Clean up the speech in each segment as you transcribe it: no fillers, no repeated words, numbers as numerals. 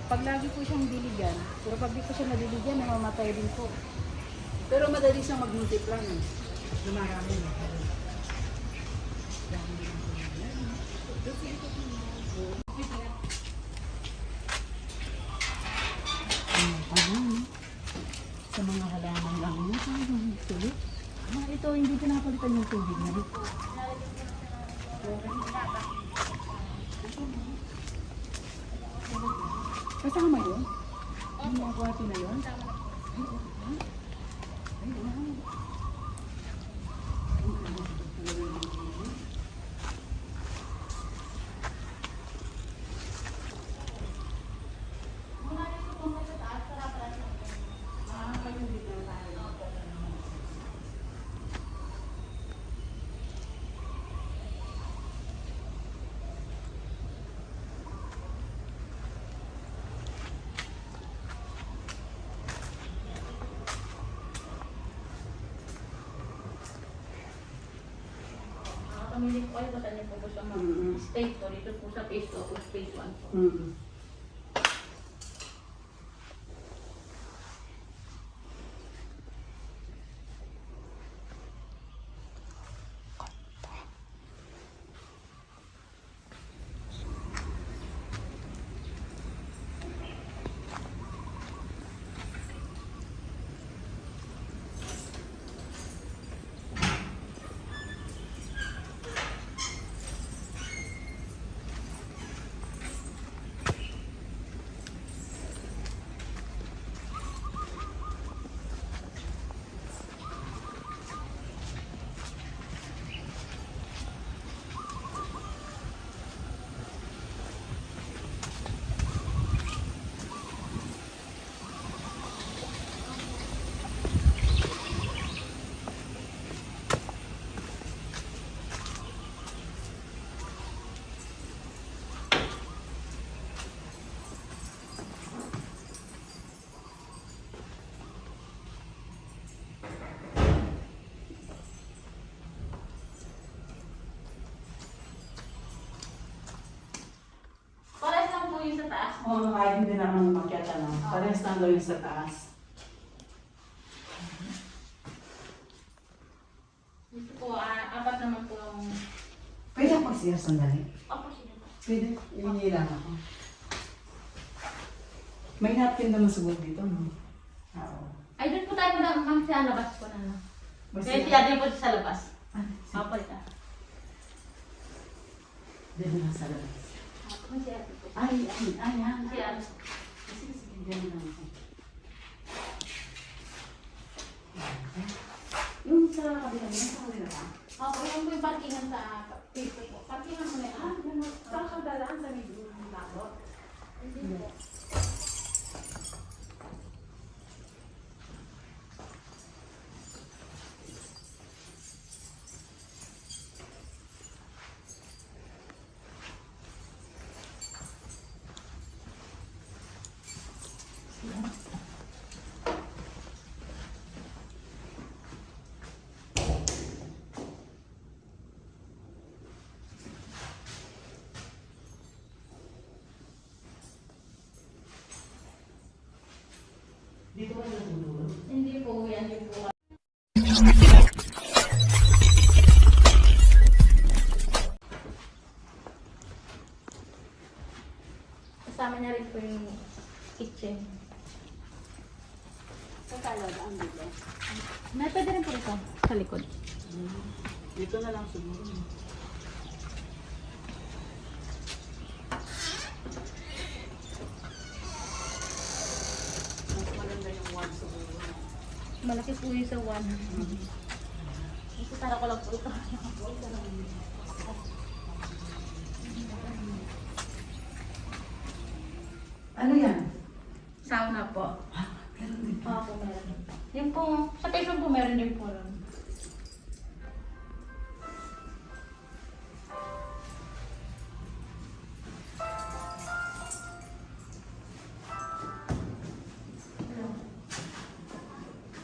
Pag lagi po siyang diligan, pero pag di po siya nadiligan, namamatay din po. Pero madali siyang mag-multiply. Dumarami na. Sa mga halaman lang yun, tuloy. Ito, hindi pinapalitan yung tubig na rin. Kasama yun? Yung mga kwarto na yun? Ay, wow. Pamili ko kayo, basta niyo po gusto mag-stay po dito po sa phase 2 o phase 1 po. Pares lang po yung sa taas. Oo, kahit hindi naman umakyat, ano. Parehas lang daw yung sa taas. Dito po, apat naman po yung... Pwede ako mag-siya sandali? Opo, sige po. Pwede. Ilingi lang ako. May napkin naman siguro dito, no? Oo. Ay, doon po tayo na, ma'am, sa labas po na. Basta- Kaya siya din po sa labas. Ah, sige. Opo, ito. Dito na sa labas. Opo, si ate po. Ay, Si ate. Sige, sige, dyan lang ako. Yung sa kabila mo, sa kabila ka? Opo, yung po yung parkingan sa paper po. Parkingan mo na yan. Ganun. Saan ka dalaan sa medyo ng lakot? Hindi po. Dito ka natutulog? Hindi po, yan din po. Kasama niya rin po yung kitchen. Sa taladaan dito. May pwede rin po ito sa likod. Dito na lang siguro. Mas maganda yung one siguro. Malaki po yung sa one. Isasara ko lang po ito. Ano yan? Sauna po. Meron din. Opo, meron. Yung po, sa Quezon po meron din po ron.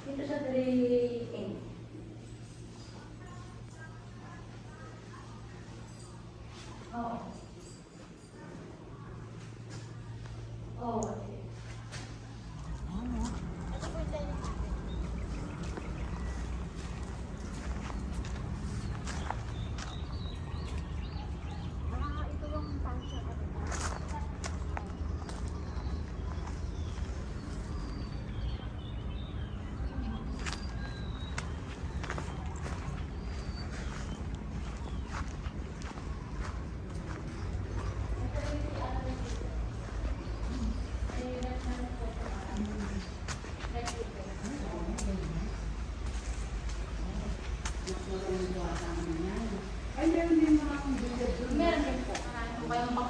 Dito sa 3A. Oo. Oo.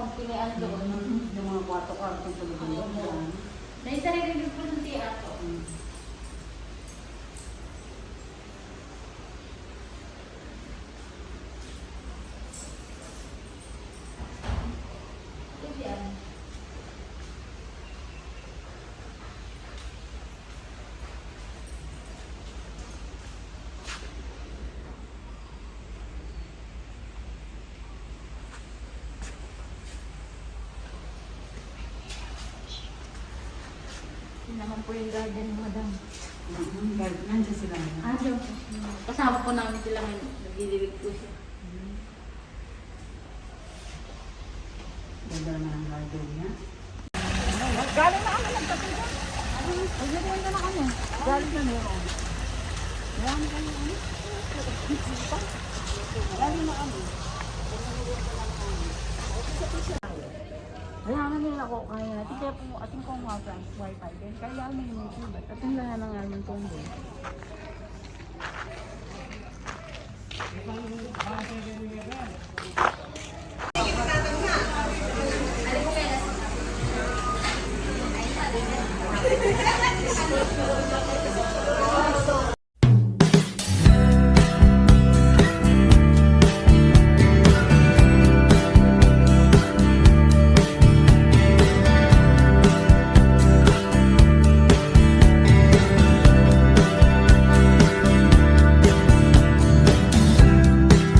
pagpilian doon. Yung mga kwarto-kwarto sa loob doon. May sarili din po ng teatro. Ito yan. Yun naman po yung garden, madam. Nandiyan sila. Diyan po. Kasama po namin sila ngayon. Nagdidilig po siya. Ganda naman ang garden niya. Galing na kami, nagkatulog. Nagkatulog na kami. Galing na meron. Yan kami. Galing na kami. Kaya nga nila ako kaya natin. Kaya po ating kong mga friends wifi din. Kaya may YouTube. At yung lahat ng aming combo.